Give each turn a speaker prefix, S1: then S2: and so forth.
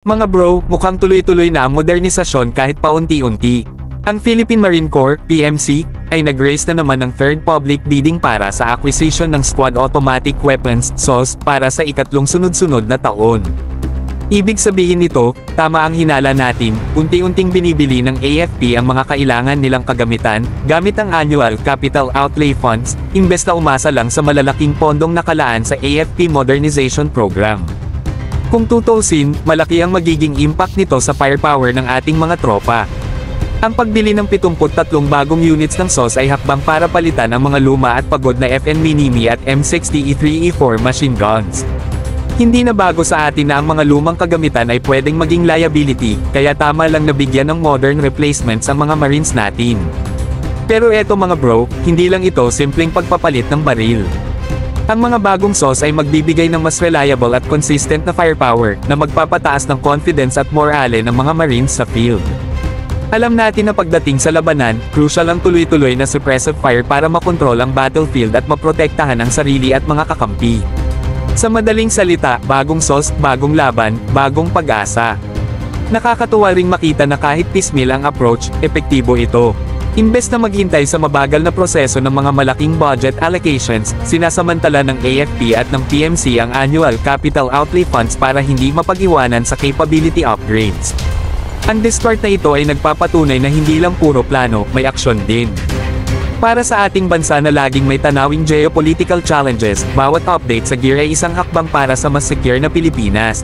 S1: Mga bro, mukhang tuloy-tuloy na ang modernisasyon kahit paunti-unti. Ang Philippine Marine Corps, PMC, ay nag-raise na naman ng third public bidding para sa acquisition ng Squad Automatic Weapons, SAWS, para sa ikatlong sunod-sunod na taon. Ibig sabihin nito, tama ang hinala natin, unti-unting binibili ng AFP ang mga kailangan nilang kagamitan, gamit ang Annual Capital Outlay Funds, imbes na umasa lang sa malalaking pondong nakalaan sa AFP Modernization Program. Kung tutuusin, malaki ang magiging impact nito sa firepower ng ating mga tropa. Ang pagbili ng 73 bagong units ng SAWS ay hakbang para palitan ang mga luma at pagod na FN Minimi at M60E3E4 machine guns. Hindi na bago sa atin na ang mga lumang kagamitan ay pwedeng maging liability, kaya tama lang na bigyan ng modern replacements ang mga Marines natin. Pero eto mga bro, hindi lang ito simpleng pagpapalit ng baril. Ang mga bagong SAWS ay magbibigay ng mas reliable at consistent na firepower, na magpapataas ng confidence at morale ng mga Marines sa field. Alam natin na pagdating sa labanan, crucial ang tuloy-tuloy na suppressive fire para makontrol ang battlefield at maprotektahan ang sarili at mga kakampi. Sa madaling salita, bagong SAWS, bagong laban, bagong pag-asa. Nakakatuwa ring makita na kahit piecemeal ang approach, epektibo ito. Imbes na maghintay sa mabagal na proseso ng mga malaking budget allocations, sinasamantala ng AFP at ng PMC ang Annual Capital Outlay Funds para hindi mapag-iwanan sa capability upgrades. Ang discard na ito ay nagpapatunay na hindi lang puro plano, may aksyon din. Para sa ating bansa na laging may tanawing geopolitical challenges, bawat update sa gear ay isang hakbang para sa mas secure na Pilipinas.